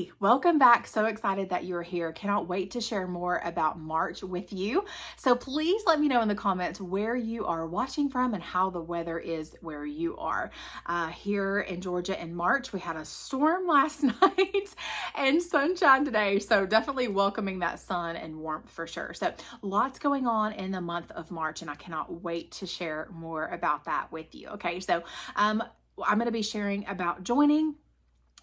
Hey, welcome back. So excited that you're here. Cannot wait to share more about March with you. So please let me know in the comments where you are watching from and how the weather is where you are. Here in Georgia in March, we had a storm last night and sunshine today. So definitely welcoming that sun and warmth for sure. So lots going on in the month of March, and I cannot wait to share more about that with you. Okay, so I'm going to be sharing about joining,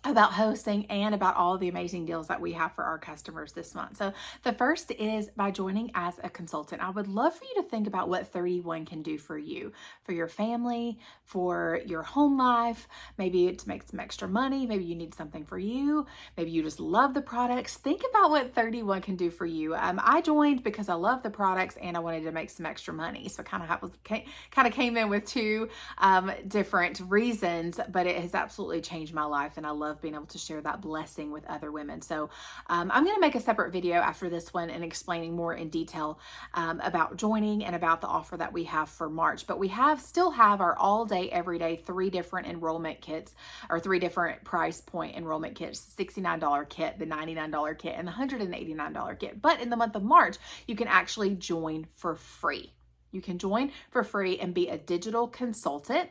about hosting, and about all the amazing deals that we have for our customers this month. So the first is by joining as a consultant. I would love for you to think about what 31 can do for you, for your family, for your home life. Maybe it's to make some extra money. Maybe you need something for you. Maybe you just love the products. Think about what 31 can do for you. I joined because I love the products and I wanted to make some extra money. So it kind of came in with two different reasons, but it has absolutely changed my life, and I love being able to share that blessing with other women. So I'm going to make a separate video after this one and explaining more in detail about joining and about the offer that we have for March. But we still have our all day, every day, 3 different enrollment kits, or 3 different price point enrollment kits: $69 kit, the $99 kit, and the $189 kit. But in the month of March, you can actually join for free. You can join for free and be a digital consultant.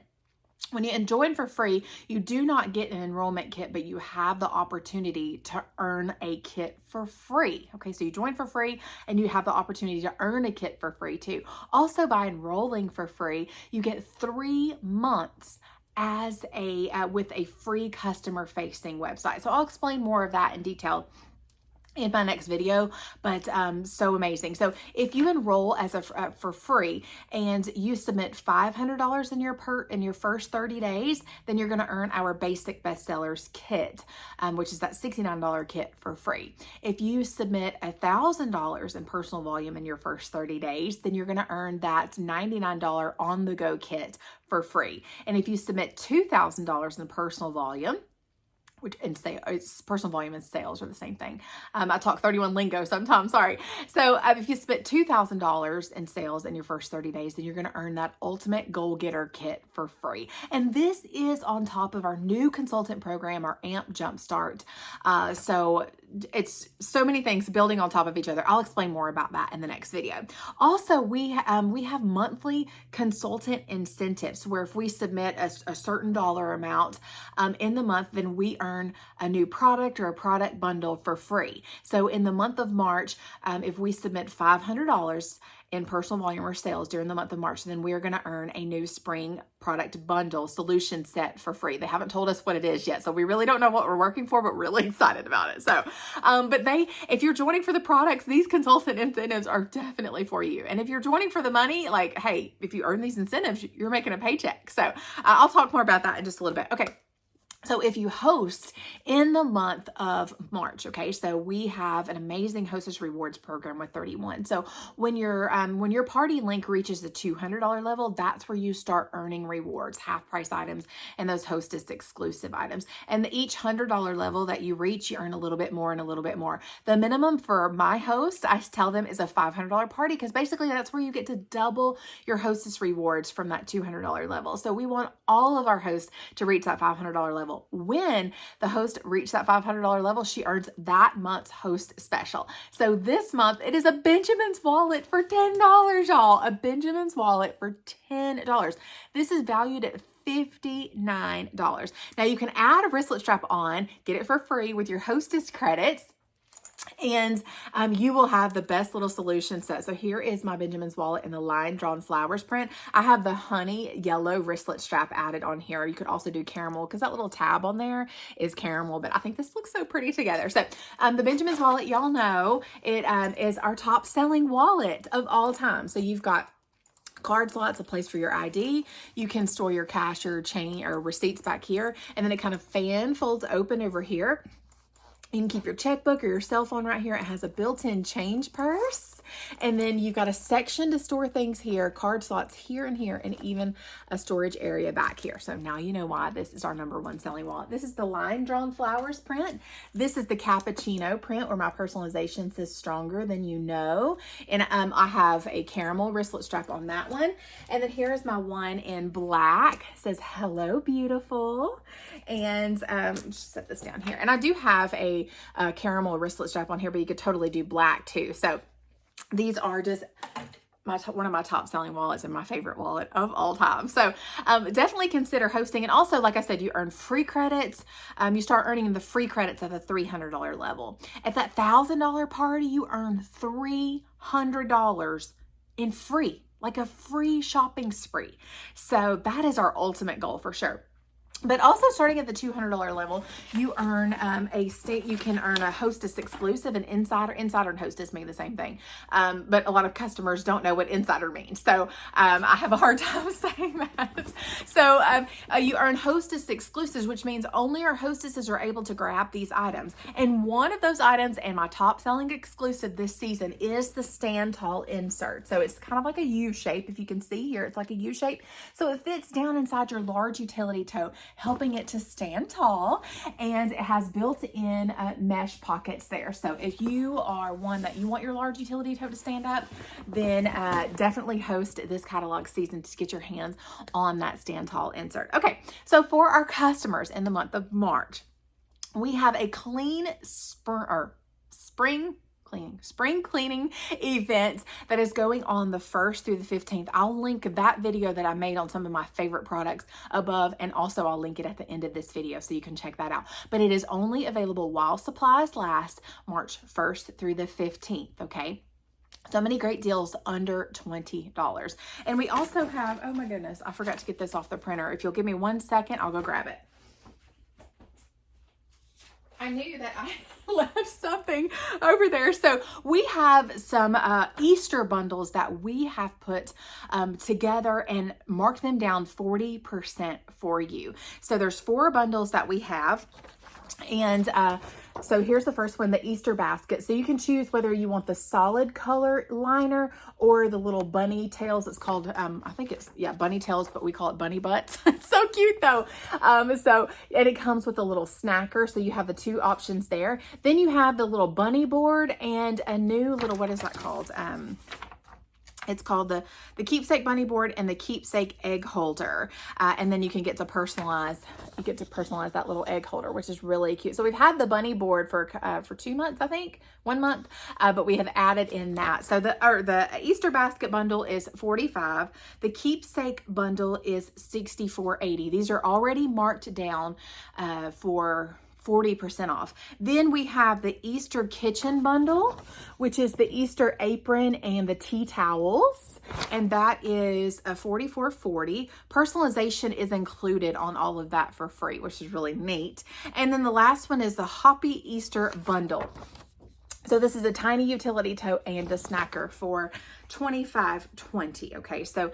When you join for free, you do not get an enrollment kit, but you have the opportunity to earn a kit for free. Okay, so you join for free and you have the opportunity to earn a kit for free too. Also, by enrolling for free, you get 3 months as with a free customer-facing website. So I'll explain more of that in detail in my next video, but so amazing. So if you enroll as for free and you submit $500 in your first 30 days, then you're going to earn our basic bestsellers kit, which is that $69 kit for free. If you submit $1,000 in personal volume in your first 30 days, then you're going to earn that $99 on the go kit for free. And if you submit $2,000 in personal volume, which it's personal volume and sales are the same thing. I talk 31 lingo sometimes, sorry. So if you spent $2,000 in sales in your first 30 days, then you're going to earn that ultimate goal getter kit for free. And this is on top of our new consultant program, our AMP Jumpstart. So it's so many things building on top of each other. I'll explain more about that in the next video. Also, we have monthly consultant incentives where if we submit a certain dollar amount in the month, then we earn a new product or a product bundle for free. So in the month of March, if we submit $500 in personal volume or sales during the month of March, then we are going to earn a new spring product bundle solution set for free. They haven't told us what it is yet, so we really don't know what we're working for, but really excited about it. So, if you're joining for the products, these consultant incentives are definitely for you. And if you're joining for the money, like, hey, if you earn these incentives, you're making a paycheck. So I'll talk more about that in just a little bit. Okay. So if you host in the month of March, okay, so we have an amazing Hostess Rewards program with 31. So when your party link reaches the $200 level, that's where you start earning rewards, half price items, and those Hostess exclusive items. And each $100 level that you reach, you earn a little bit more and a little bit more. The minimum for my host, I tell them, is a $500 party, because basically that's where you get to double your Hostess rewards from that $200 level. So we want all of our hosts to reach that $500 level. When the host reached that $500 level, she earns that month's host special. So this month, it is a Benjamin's wallet for $10, y'all. A Benjamin's wallet for $10. This is valued at $59. Now you can add a wristlet strap on, get it for free with your Hostess credits, and you will have the best little solution set. So here is my Benjamin's wallet in the line drawn flowers print. I have the honey yellow wristlet strap added on here. You could also do caramel, because that little tab on there is caramel, but I think this looks so pretty together. So the Benjamin's wallet, y'all know, it is our top selling wallet of all time. So you've got card slots, a place for your ID. You can store your cash or chain or receipts back here, and then it kind of fan folds open over here. You can keep your checkbook or your cell phone right here. It has a built-in change purse. And then you've got a section to store things here, card slots here and here, and even a storage area back here. So now you know why this is our #1 selling wallet. This is the line drawn flowers print. This is the cappuccino print where my personalization says stronger than you know. And I have a caramel wristlet strap on that one. And then here is my one in black. It says hello beautiful. And just set this down here. And I do have a caramel wristlet strap on here, but you could totally do black too. So these are just one of my top selling wallets and my favorite wallet of all time. So definitely consider hosting. And also, like I said, you earn free credits. You start earning the free credits at the $300 level. At that $1,000 party, you earn $300 in free, like a free shopping spree. So that is our ultimate goal for sure. But also starting at the $200 level, you earn you can earn a Hostess Exclusive, an Insider. Insider and Hostess mean the same thing. But a lot of customers don't know what Insider means. So I have a hard time saying that. So you earn Hostess Exclusives, which means only our hostesses are able to grab these items. And one of those items, and my top selling exclusive this season, is the Stand Tall insert. So it's kind of like a U shape. If you can see here, it's like a U shape. So it fits down inside your large utility tote, helping it to stand tall, and it has built-in mesh pockets there. So if you are one that you want your large utility tote to stand up, then definitely host this catalog season to get your hands on that stand tall insert. Okay, so for our customers in the month of March, we have a spring cleaning event that is going on the 1st through the 15th. I'll link that video that I made on some of my favorite products above, and also I'll link it at the end of this video so you can check that out. But it is only available while supplies last, March 1st through the 15th, okay? So many great deals under $20. And we also have, oh my goodness, I forgot to get this off the printer. If you'll give me 1 second, I'll go grab it. I knew that I left something over there. So we have some Easter bundles that we have put together and marked them down 40% for you. So there's 4 bundles that we have. And so here's the first one, the Easter basket. So you can choose whether you want the solid color liner or the little bunny tails. It's called, I think it's, yeah, bunny tails, but we call it bunny butts. It's so cute though. And it comes with a little snacker. So you have the 2 options there. Then you have the little bunny board and a new little, what is that called? It's called the Keepsake Bunny Board and the Keepsake Egg Holder. And then you can get to personalize that little egg holder, which is really cute. So we've had the bunny board for 2 months, I think, 1 month, but we have added in that. So the Easter basket bundle is $45. The Keepsake bundle is $64.80. These are already marked down for 40% off. Then we have the Easter kitchen bundle, which is the Easter apron and the tea towels. And that is a $44.40. Personalization is included on all of that for free, which is really neat. And then the last one is the Hoppy Easter bundle. So this is a tiny utility tote and a snacker for $25.20. Okay, so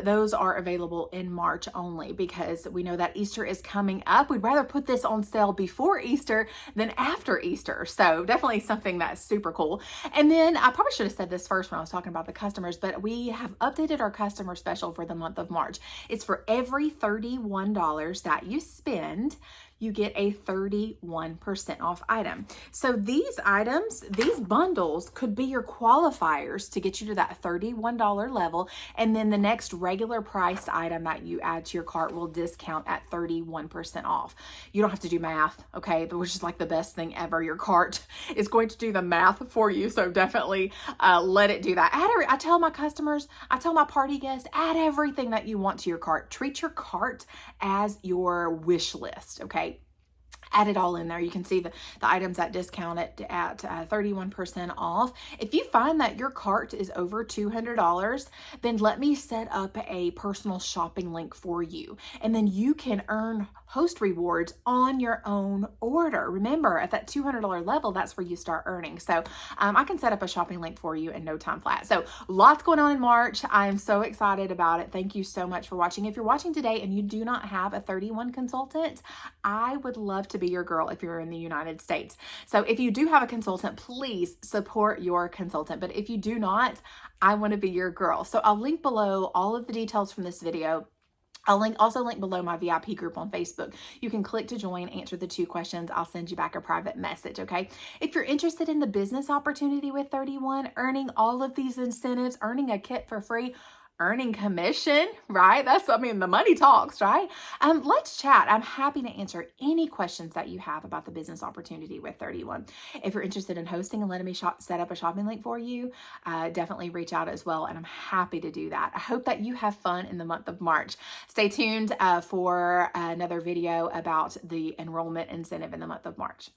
those are available in March only because we know that Easter is coming up. We'd rather put this on sale before Easter than after Easter. So definitely something that's super cool. And then I probably should have said this first when I was talking about the customers, but we have updated our customer special for the month of March. It's for every $31 that you spend, you get a 31% off item. So these items, these bundles could be your qualifiers to get you to that $31 level. And then the next regular priced item that you add to your cart will discount at 31% off. You don't have to do math, okay? Which is like the best thing ever. Your cart is going to do the math for you. So definitely let it do that. I tell my customers, I tell my party guests, add everything that you want to your cart. Treat your cart as your wish list, okay? Add it all in there. You can see the items that discount it at 31% off. If you find that your cart is over $200, then let me set up a personal shopping link for you. And then you can earn host rewards on your own order. Remember, at that $200 level, that's where you start earning. So I can set up a shopping link for you in no time flat. So lots going on in March. I am so excited about it. Thank you so much for watching. If you're watching today and you do not have a 31 consultant, I would love to to be your girl if you're in the United States. So if you do have a consultant, please support your consultant. But if you do not, I want to be your girl. So I'll link below all of the details from this video. I'll also link below my VIP group on Facebook. You can click to join, answer the 2 questions. I'll send you back a private message, okay? If you're interested in the business opportunity with 31, earning all of these incentives, earning a kit for free, earning commission, right? The money talks, right? Let's chat. I'm happy to answer any questions that you have about the business opportunity with 31. If you're interested in hosting and letting me set up a shopping link for you, definitely reach out as well. And I'm happy to do that. I hope that you have fun in the month of March. Stay tuned for another video about the enrollment incentive in the month of March.